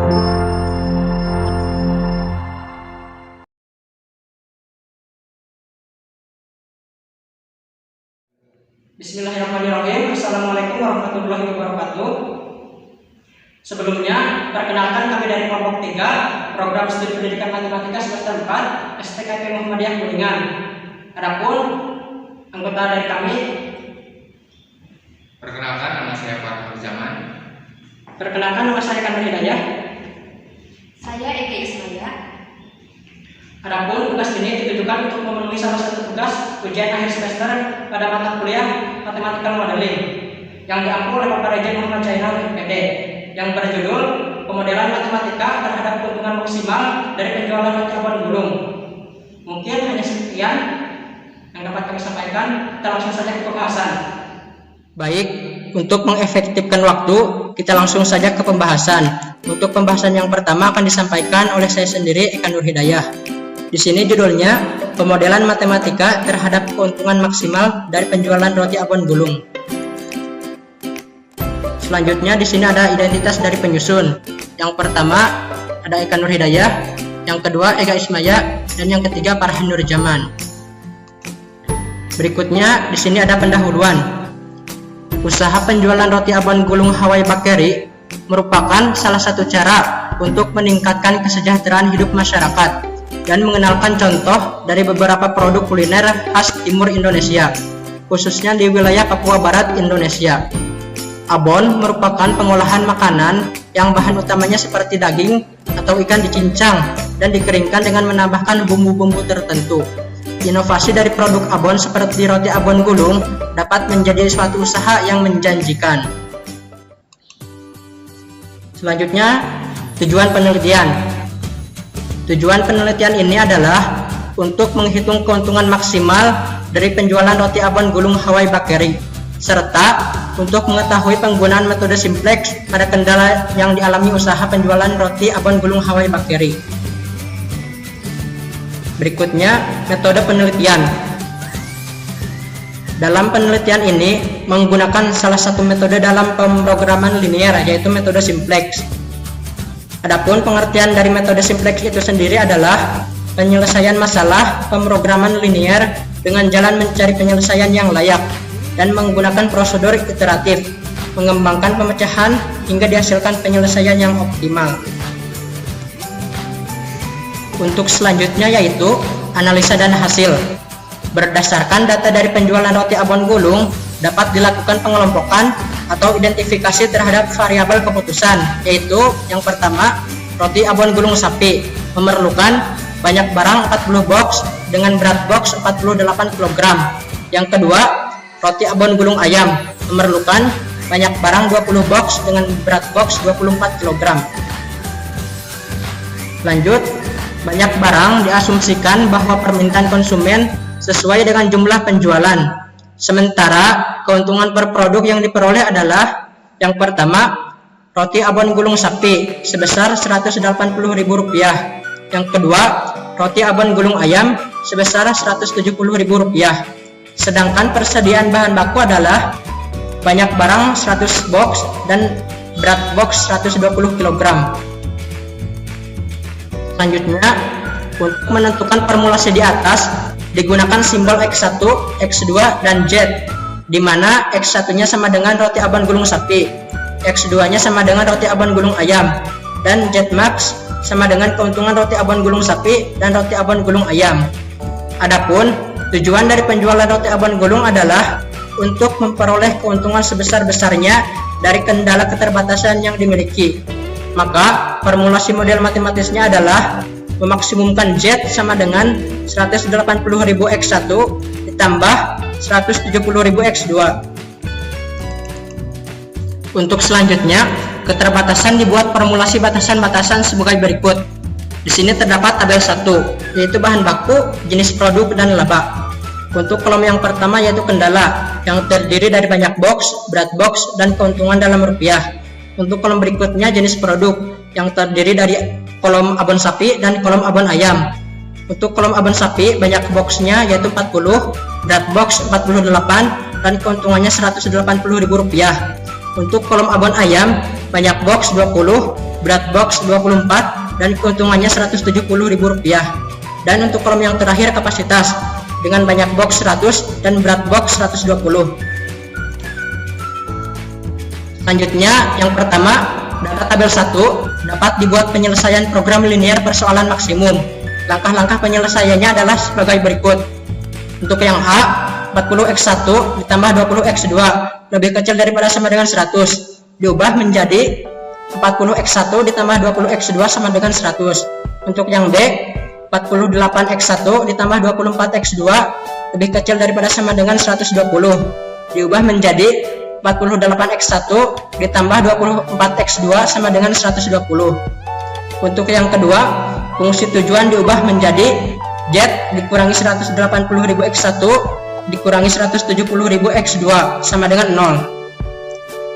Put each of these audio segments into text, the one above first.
Bismillahirrahmanirrahim. Assalamualaikum warahmatullahi wabarakatuh. Sebelumnya, perkenalkan kami dari kelompok 3 Program Studi Pendidikan Matematika semester 4 STKP Muhammadiyah Kuningan. Adapun anggota dari kami, perkenalkan, nama saya Farhan Zaman. Perkenalkan, nama saya Kanur Hidayah. Saya Eka Ismaya. Adapun tugas ini ditujukan untuk memenuhi salah satu tugas ujian akhir semester pada mata kuliah Mathematical Modeling yang diampu oleh Bapak Rejen Muhammad Jainal MPD yang berjudul Pemodelan Matematika terhadap keuntungan maksimal dari penjualan roti abon gulung. Mungkin hanya sekian yang dapat kami sampaikan. Kita langsung saja ke pembahasan. Baik, untuk mengefektifkan waktu, kita langsung saja ke pembahasan. Untuk pembahasan yang pertama akan disampaikan oleh saya sendiri, Eka Nur Hidayah. Di sini judulnya Pemodelan Matematika terhadap keuntungan maksimal dari penjualan roti abon gulung. Selanjutnya di sini ada identitas dari penyusun. Yang pertama ada Eka Nur Hidayah, yang kedua Eka Ismaya, dan yang ketiga Farhan Nur Zaman. Berikutnya di sini ada pendahuluan. Usaha penjualan roti abon gulung Hawaii Bakery merupakan salah satu cara untuk meningkatkan kesejahteraan hidup masyarakat dan mengenalkan contoh dari beberapa produk kuliner khas timur Indonesia, khususnya di wilayah Papua Barat, Indonesia. Abon merupakan pengolahan makanan yang bahan utamanya seperti daging atau ikan dicincang dan dikeringkan dengan menambahkan bumbu-bumbu tertentu. Inovasi dari produk abon seperti roti abon gulung dapat menjadi suatu usaha yang menjanjikan. Selanjutnya, tujuan penelitian. Tujuan penelitian ini adalah untuk menghitung keuntungan maksimal dari penjualan roti abon gulung Hawaii Bakery, serta untuk mengetahui penggunaan metode simplex pada kendala yang dialami usaha penjualan roti abon gulung Hawaii Bakery. Berikutnya, metode penelitian. Dalam penelitian ini menggunakan salah satu metode dalam pemrograman linear, yaitu metode simplex. Adapun pengertian dari metode simplex itu sendiri adalah penyelesaian masalah pemrograman linear dengan jalan mencari penyelesaian yang layak dan menggunakan prosedur iteratif, mengembangkan pemecahan hingga dihasilkan penyelesaian yang optimal. Untuk selanjutnya yaitu analisa dan hasil. Berdasarkan data dari penjualan roti abon gulung, dapat dilakukan pengelompokan atau identifikasi terhadap variabel keputusan, yaitu yang pertama, roti abon gulung sapi memerlukan banyak barang 40 box dengan berat box 48 kg. Yang kedua, roti abon gulung ayam memerlukan banyak barang 20 box dengan berat box 24 kg. Lanjut, banyak barang diasumsikan bahwa permintaan konsumen sesuai dengan jumlah penjualan. Sementara keuntungan per produk yang diperoleh adalah yang pertama, roti abon gulung sapi sebesar Rp180.000. Yang kedua, roti abon gulung ayam sebesar Rp170.000. Sedangkan persediaan bahan baku adalah banyak barang 100 box dan berat box 120 kg. Selanjutnya, untuk menentukan formulasi di atas digunakan simbol X1, X2, dan Z, di mana X1-nya sama dengan roti abon gulung sapi, X2-nya sama dengan roti abon gulung ayam, dan Z max sama dengan keuntungan roti abon gulung sapi dan roti abon gulung ayam. Adapun tujuan dari penjualan roti abon gulung adalah untuk memperoleh keuntungan sebesar-besarnya dari kendala keterbatasan yang dimiliki. Maka formulasi model matematisnya adalah memaksimumkan Z sama dengan 180.000 X1 ditambah 170.000 X2. Untuk selanjutnya, keterbatasan dibuat formulasi batasan-batasan sebagai berikut. Di sini terdapat tabel 1, yaitu bahan baku, jenis produk, dan laba. Untuk kolom yang pertama yaitu kendala, yang terdiri dari banyak box, berat box, dan keuntungan dalam rupiah. Untuk kolom berikutnya jenis produk, yang terdiri dari kolom abon sapi dan kolom abon ayam. Untuk kolom abon sapi banyak boxnya yaitu 40, berat box 48, dan keuntungannya Rp180.000. Untuk kolom abon ayam banyak box 20, berat box 24 dan keuntungannya Rp170.000. Dan untuk kolom yang terakhir kapasitas dengan banyak box 100 dan berat box 120. Selanjutnya yang pertama, data tabel 1 dapat dibuat penyelesaian program linear persoalan maksimum. Langkah-langkah penyelesaiannya adalah sebagai berikut. Untuk yang A, 40x1 ditambah 20x2 lebih kecil daripada sama dengan 100 diubah menjadi 40x1 ditambah 20x2 sama dengan 100. Untuk yang B, 48x1 ditambah 24x2 lebih kecil daripada sama dengan 120 diubah menjadi 48x1 ditambah 24x2 sama dengan 120. Untuk yang kedua, fungsi tujuan diubah menjadi Z dikurangi 180.000x1 dikurangi 170.000x2 sama dengan 0.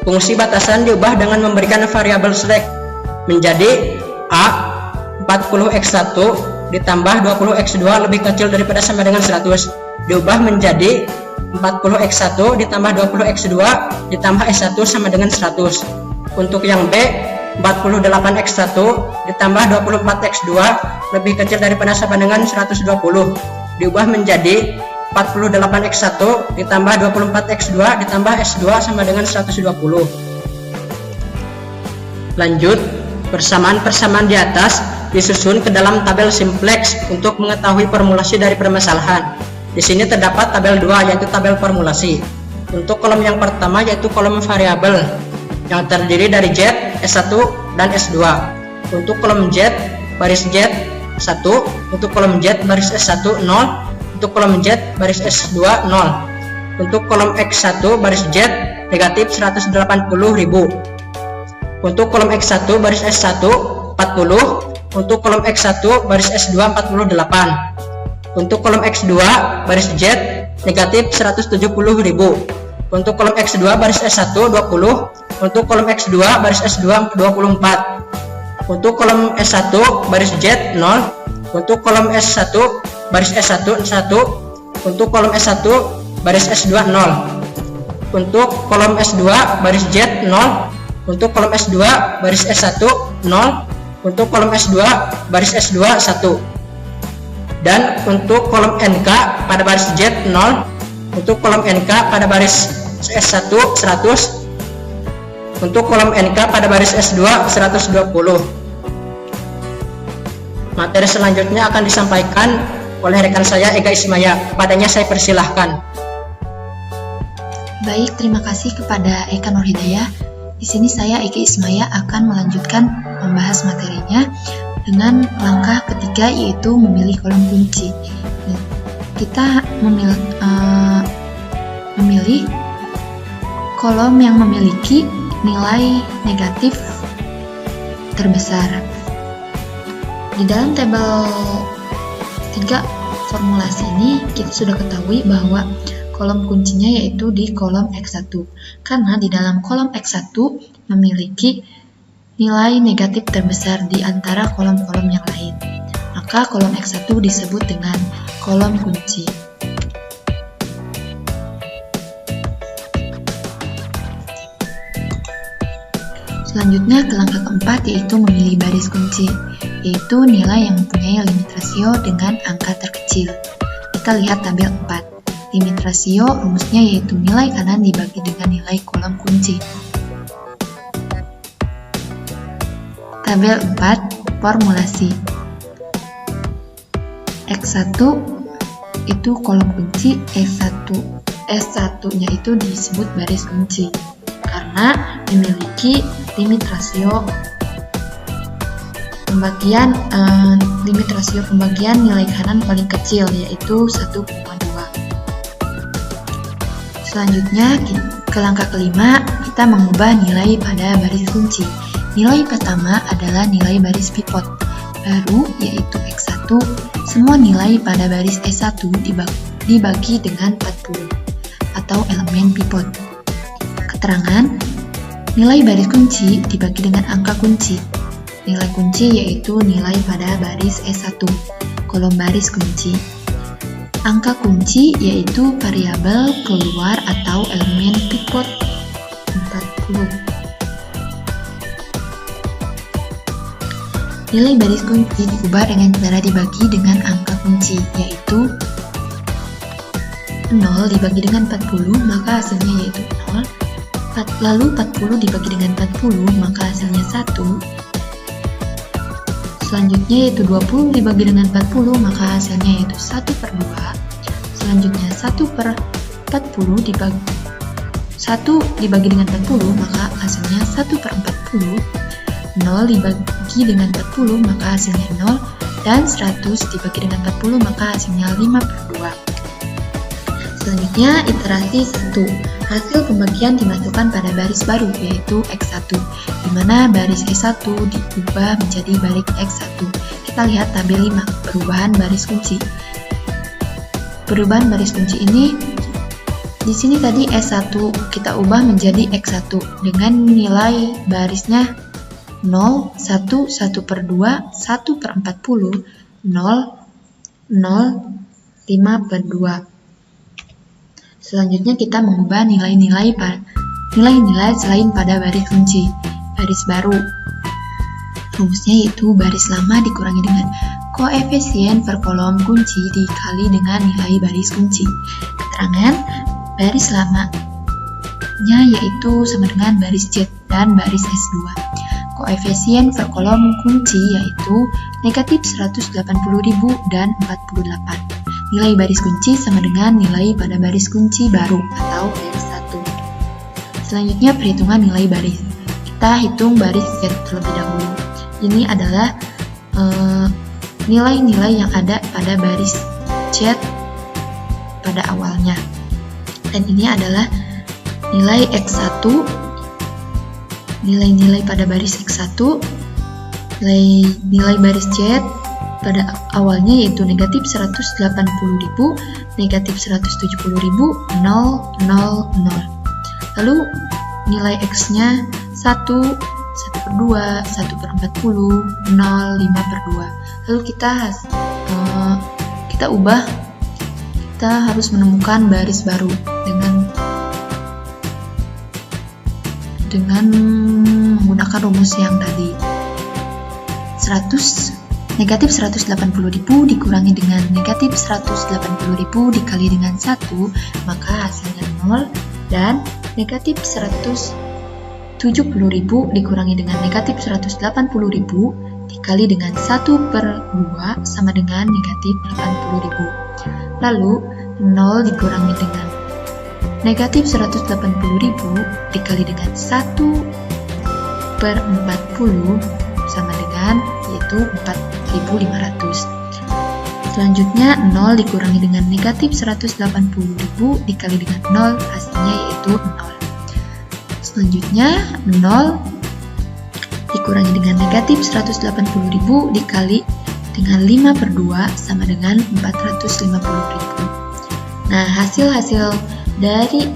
Fungsi batasan diubah dengan memberikan variabel select menjadi A 40x1 ditambah 20x2 lebih kecil daripada sama dengan 100 diubah menjadi 40x1 ditambah 20x2 ditambah s1 sama dengan 100. Untuk yang B, 48x1 ditambah 24x2 lebih kecil daripada sama dengan 120 diubah menjadi 48x1 ditambah 24x2 ditambah s2 sama dengan 120. Lanjut, persamaan-persamaan di atas disusun ke dalam tabel simplex untuk mengetahui formulasi dari permasalahan. Di sini terdapat tabel 2 yaitu tabel formulasi. Untuk kolom yang pertama yaitu kolom variabel yang terdiri dari Z, S1 dan S2. Untuk kolom Z, baris Z 1, untuk kolom Z baris S1 0, untuk kolom Z baris S2 0. Untuk kolom X1 baris Z negatif 180.000. Untuk kolom X1 baris S1 40, untuk kolom X1 baris S2 48. Untuk kolom X2 baris Z negatif 170.000. Untuk kolom X2 baris S1 20, untuk kolom X2 baris S2 24. Untuk kolom S1 baris Z 0, untuk kolom S1 baris S1 1, untuk kolom S1 baris S2 0. Untuk kolom S2 baris Z 0, untuk kolom S2 baris S1 0, untuk kolom S2 baris S2 1. Dan untuk kolom NK pada baris Z 0, untuk kolom NK pada baris S1 100, untuk kolom NK pada baris S2 120. Materi selanjutnya akan disampaikan oleh rekan saya Ega Ismaya. Kepadanya saya persilahkan. Baik, terima kasih kepada Eka Nurhidayah. Di sini saya Ega Ismaya akan melanjutkan membahas materinya dengan langkah ketiga yaitu memilih kolom kunci. Kita memilih kolom yang memiliki nilai negatif terbesar. Di dalam tabel 3 formulasi ini kita sudah ketahui bahwa kolom kuncinya yaitu di kolom X1 karena di dalam kolom X1 memiliki nilai negatif terbesar di antara kolom-kolom yang lain. Maka kolom X1 disebut dengan kolom kunci. Selanjutnya ke langkah keempat yaitu memilih baris kunci, yaitu nilai yang mempunyai limit rasio dengan angka terkecil. Kita lihat tabel 4. Limit rasio rumusnya yaitu nilai kanan dibagi dengan nilai kolom kunci. Tabel 4, formulasi. X1 itu kolom kunci, S1-nya itu disebut baris kunci karena memiliki limit rasio pembagian nilai kanan paling kecil yaitu 1,2. Selanjutnya ke langkah kelima, kita mengubah nilai pada baris kunci. Nilai pertama adalah nilai baris pivot baru yaitu X1. Semua nilai pada baris S1 dibagi dengan 40 atau elemen pivot. Keterangan, nilai baris kunci dibagi dengan angka kunci. Nilai kunci yaitu nilai pada baris S1, kolom baris kunci. Angka kunci yaitu variabel keluar atau elemen pivot 40. Nilai baris kunci diubah dengan cara dibagi dengan angka kunci, yaitu 0 dibagi dengan 40, maka hasilnya yaitu 0. Lalu 40 dibagi dengan 40, maka hasilnya 1. Selanjutnya yaitu 20 dibagi dengan 40, maka hasilnya yaitu 1/2. Selanjutnya 1/40 dibagi dengan 40, maka hasilnya 1/40. 0 dibagi dengan 40, maka hasilnya 0. Dan 100 dibagi dengan 40, maka hasilnya 5/2. Selanjutnya iterasi 1. Hasil pembagian dimasukkan pada baris baru, yaitu X1, di mana baris E1 diubah menjadi baris X1. Kita lihat tabel 5, perubahan baris kunci. Perubahan baris kunci ini, di sini tadi S1 kita ubah menjadi X1 dengan nilai barisnya 0, 1, 1/2, 1/40, 0, 0, 5/2. Selanjutnya kita mengubah nilai-nilai selain pada baris kunci, baris baru. Rumusnya yaitu baris lama dikurangi dengan koefisien per kolom kunci dikali dengan nilai baris kunci. Keterangan baris lamanya yaitu sama dengan baris Z dan baris S2. Koefisien per kolom kunci yaitu negatif 180.000 dan 48. Nilai baris kunci sama dengan nilai pada baris kunci baru atau baris 1. Selanjutnya perhitungan nilai baris. Kita hitung baris Z terlebih dahulu. Ini adalah nilai-nilai yang ada pada baris Z pada awalnya. Dan ini adalah nilai X1, nilai-nilai pada baris X1, nilai baris Z pada awalnya yaitu negatif 180.000, negatif 170.000, 0, 0, 0. Lalu nilai X-nya 1, 1/2, 1/40, 0, 5/2. Lalu kita ubah, kita harus menemukan baris baru dengan menggunakan rumus yang tadi. Negatif 180.000 dikurangi dengan negatif 180.000 dikali dengan 1, maka hasilnya 0. Dan negatif 170.000 dikurangi dengan negatif 180.000 dikali dengan 1/2 sama dengan negatif 80.000. Lalu 0 dikurangi dengan negatif 180.000 dikali dengan 1/40 sama dengan yaitu 4.500. Selanjutnya 0 dikurangi dengan negatif 180.000 dikali dengan 0, hasilnya yaitu 0. Selanjutnya 0 dikurangi dengan negatif 180.000 dikali dengan 5/2 sama dengan 450.000. Nah, hasil-hasil dari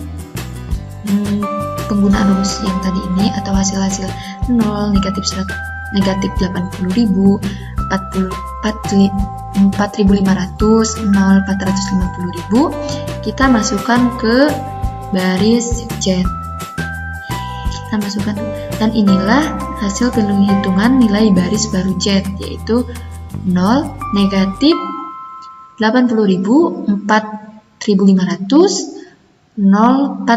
penggunaan rumus yang tadi ini atau hasil-hasil 0, negatif 80.000, 4.500, 0, 450.000, kita masukkan ke baris Z. Kita masukkan, dan inilah hasil penghitungan nilai baris baru Z, yaitu 0, negatif 80.000, 4.500, 0,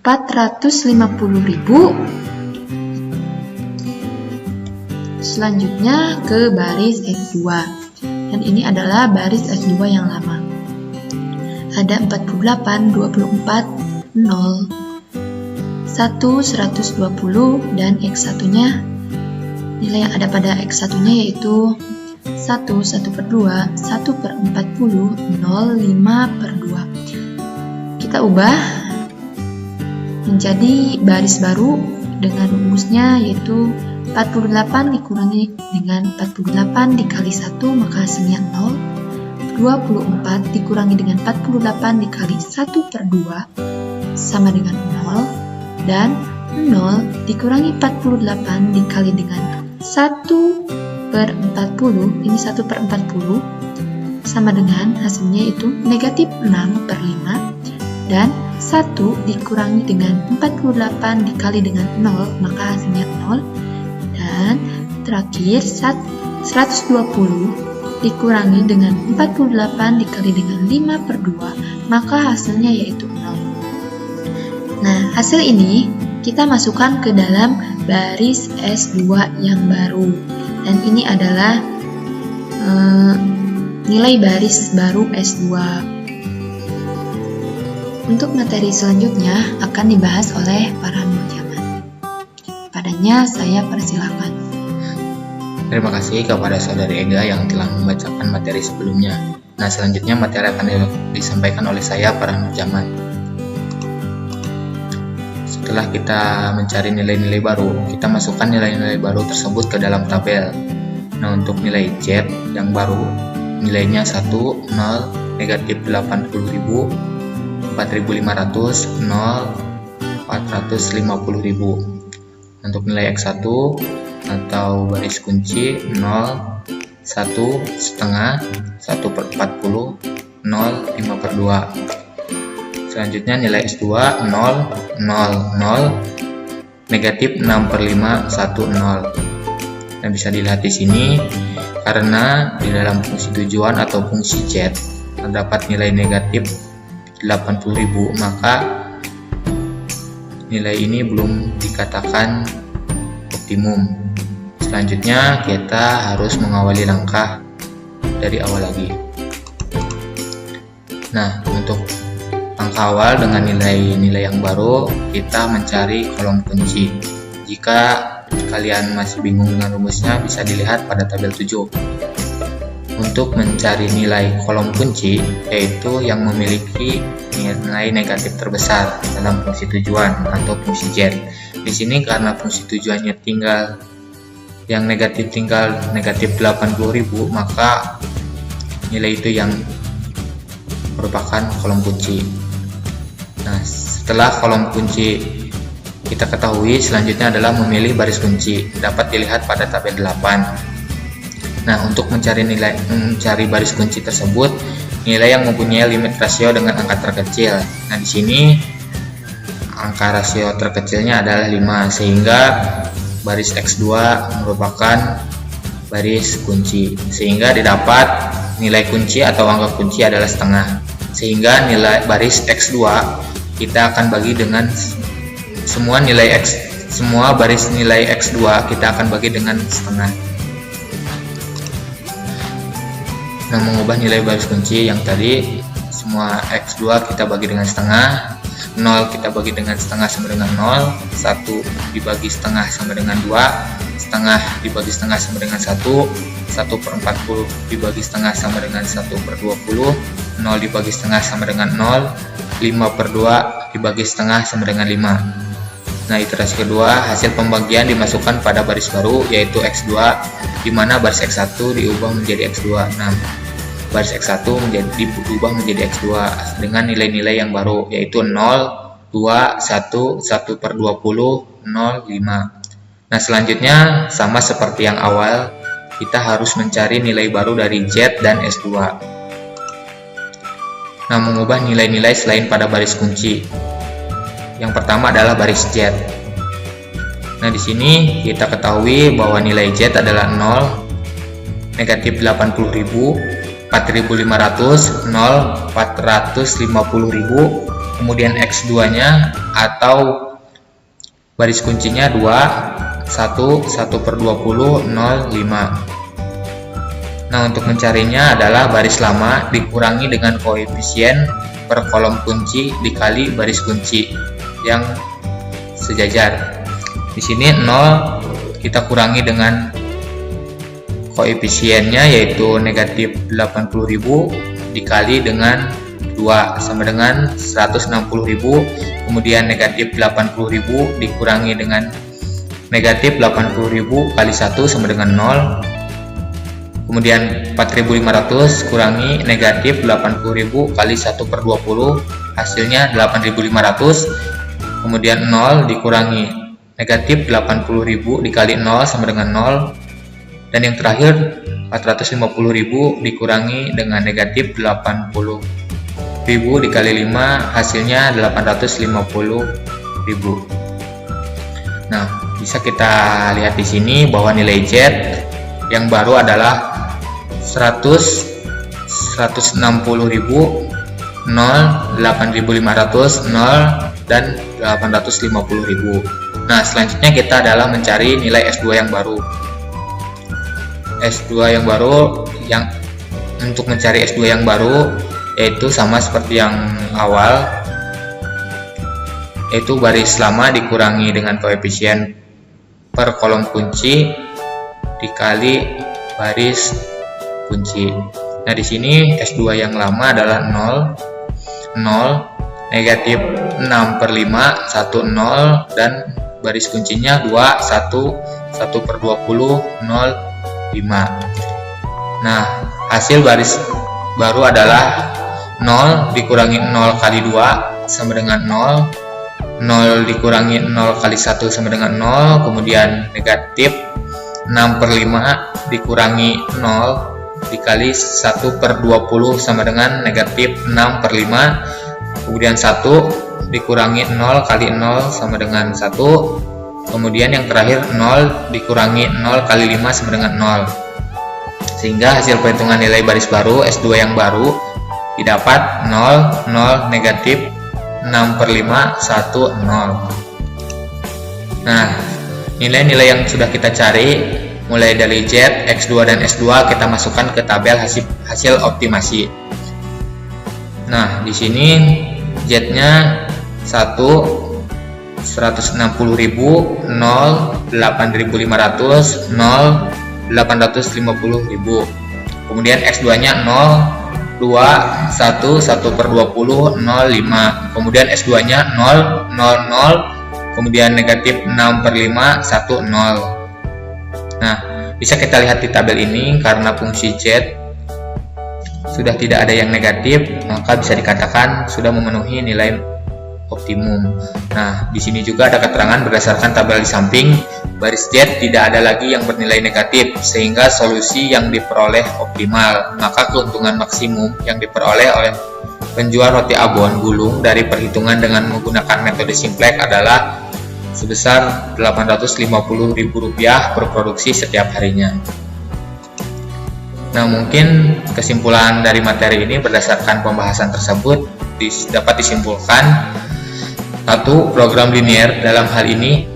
450.000. Selanjutnya ke baris S2, dan ini adalah baris S2 yang lama. Ada 48, 24, 0, 1, 120, dan X1-nya, nilai yang ada pada X1-nya yaitu 1, 1/2, 1/40, 0, 5/2. Kita ubah menjadi baris baru dengan rumusnya yaitu 48 dikurangi dengan 48 dikali 1, maka hasilnya 0. 24 dikurangi dengan 48 dikali 1/2 sama dengan 0. Dan 0 dikurangi 48 dikali dengan 1/40, ini 1/40, sama dengan hasilnya itu negatif 6/5. Dan 1 dikurangi dengan 48 dikali dengan 0, maka hasilnya 0. Dan terakhir 120 dikurangi dengan 48 dikali dengan 5 per 2, maka hasilnya yaitu 0. Nah, hasil ini kita masukkan ke dalam baris S2 yang baru. Dan ini adalah nilai baris baru S2. Untuk materi selanjutnya akan dibahas oleh para nurjaman. Padanya saya persilakan. Terima kasih kepada Saudari Ega yang telah membacakan materi sebelumnya. Nah, selanjutnya materi akan disampaikan oleh saya, para nurjaman. Setelah kita mencari nilai-nilai baru, kita masukkan nilai-nilai baru tersebut ke dalam tabel. Nah, untuk nilai Z yang baru, nilainya 1, 0, negatif 80.000, 4.500, 0, 450.000. Untuk nilai X1 atau baris kunci 0, 1, setengah, 1/40, 0, 5/2. Selanjutnya nilai S2 0, 0, 0, negatif 6/5, 1, 0. Dan bisa dilihat di sini, karena di dalam fungsi tujuan atau fungsi Z terdapat nilai negatif 80.000, maka nilai ini belum dikatakan optimum. Selanjutnya kita harus mengawali langkah dari awal lagi. Nah, untuk langkah awal dengan nilai-nilai yang baru, kita mencari kolom kunci. Jika kalian masih bingung dengan rumusnya, bisa dilihat pada tabel 7. Untuk mencari nilai kolom kunci, yaitu yang memiliki nilai negatif terbesar dalam fungsi tujuan atau fungsi Z. Di sini karena fungsi tujuannya tinggal yang negatif tinggal negatif 80.000, maka nilai itu yang merupakan kolom kunci. Nah, setelah kolom kunci kita ketahui, selanjutnya adalah memilih baris kunci. Dapat dilihat pada tabel 8. Nah, untuk mencari baris kunci tersebut, nilai yang mempunyai limit rasio dengan angka terkecil. Nah, di sini angka rasio terkecilnya adalah 5, sehingga baris X2 merupakan baris kunci. Sehingga didapat nilai kunci atau angka kunci adalah setengah. Sehingga nilai baris X2 kita akan bagi dengan semua baris nilai X2 kita akan bagi dengan setengah. Nah, mengubah nilai baris kunci yang tadi, semua X2 kita bagi dengan setengah, 0 kita bagi dengan setengah sama dengan 0, 1 dibagi setengah sama dengan 2, setengah dibagi setengah sama dengan 1, 1/40 dibagi setengah sama dengan 1/20, 0 dibagi setengah sama dengan 0, 5/2 dibagi setengah sama dengan 5. Nah, iterasi kedua, hasil pembagian dimasukkan pada baris baru, yaitu X2, di mana baris X1 diubah menjadi X2. Nah, baris X1 diubah menjadi X2 dengan nilai-nilai yang baru, yaitu 0, 2, 1, 1/20, 0, 5. Nah, selanjutnya sama seperti yang awal, kita harus mencari nilai baru dari Z dan S2. Nah, mengubah nilai-nilai selain pada baris kunci. Yang pertama adalah baris Z. Nah, di sini kita ketahui bahwa nilai Z adalah 0, negatif 80.000, 4.500, 0, 450.000, kemudian X2-nya atau baris kuncinya 2, 1, 1/20, 0, 5. Nah, untuk mencarinya adalah baris lama dikurangi dengan koefisien per kolom kunci dikali baris kunci yang sejajar. Di sini 0 kita kurangi dengan koefisiennya, yaitu negatif 80.000 dikali dengan 2 sama dengan 160.000, kemudian negatif 80.000 dikurangi dengan negatif 80.000 kali 1 sama dengan 0, kemudian 4.500 kurangi negatif 80.000 kali 1/20, hasilnya 8.500, kemudian 0 dikurangi negatif 80.000 dikali 0 sama dengan 0, dan yang terakhir 450.000 dikurangi dengan negatif 80.000 dikali 5, hasilnya 850.000. Nah, di Bisa kita lihat di sini bahwa nilai Z yang baru adalah 160.000, 0, 8.500, 0, dan 850.000. Nah, selanjutnya kita adalah mencari nilai S2 yang baru. S2 yang baru, untuk mencari S2 yang baru yaitu sama seperti yang awal, yaitu baris lama dikurangi dengan koefisien per kolom kunci dikali baris kunci. Nah, di sini S2 yang lama adalah 0, 0, negatif 6/5, 1, 0, dan baris kuncinya 2, 1, 1/20, 0, 5. Nah, hasil baris baru adalah 0 dikurangi 0 kali 2 sama dengan 0, 0 dikurangi 0 kali 1 sama dengan 0, kemudian negatif 6/5 dikurangi 0 dikali 1/20 sama dengan negatif 6/5, kemudian 1 dikurangi 0 kali 0 sama dengan 1, kemudian yang terakhir 0 dikurangi 0 kali 5 sama dengan 0. Sehingga hasil perhitungan nilai baris baru S2 yang baru didapat 0, 0, negatif 6/5, 1, 0. Nah, nilai-nilai yang sudah kita cari mulai dari Z, X2, dan S2 kita masukkan ke tabel hasil optimasi. Nah, di sini Z-nya 1, 160.000, 0, 8.500, 0, 850.000. Kemudian X2-nya 0, 2, 1, 1/20, 0, 5. Kemudian S2-nya 0, 0, 0, kemudian negatif 6/5, 1, 0. Nah, bisa kita lihat di tabel ini karena fungsi Z sudah tidak ada yang negatif, maka bisa dikatakan sudah memenuhi nilai optimum. Nah, di sini juga ada keterangan berdasarkan tabel di samping, baris Z tidak ada lagi yang bernilai negatif, sehingga solusi yang diperoleh optimal. Maka keuntungan maksimum yang diperoleh oleh penjual roti abon gulung dari perhitungan dengan menggunakan metode simplex adalah sebesar Rp850.000 per produksi setiap harinya. Nah, mungkin kesimpulan dari materi ini berdasarkan pembahasan tersebut dapat disimpulkan: 1. Program linear, dalam hal ini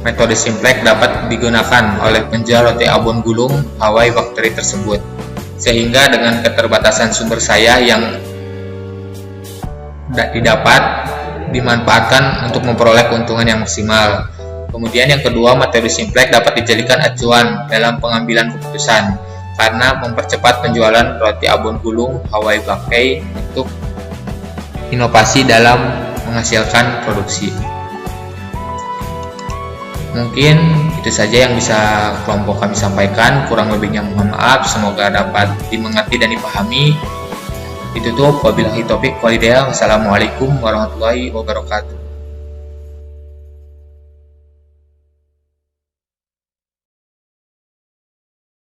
metode simplex, dapat digunakan oleh penjual roti abon gulung Hawaii Factory tersebut, sehingga dengan keterbatasan sumber daya yang didapat dimanfaatkan untuk memperoleh keuntungan yang maksimal. Kemudian yang kedua, metode simplex dapat dijadikan acuan dalam pengambilan keputusan karena mempercepat penjualan roti abon gulung Hawaii Factory untuk inovasi dalam menghasilkan produksi. Mungkin itu saja yang bisa kelompok kami sampaikan, kurang lebihnya mohon maaf, semoga dapat dimengerti dan dipahami. Ditutup, wabillahi taufik walhidayah. Wassalamualaikum warahmatullahi wabarakatuh.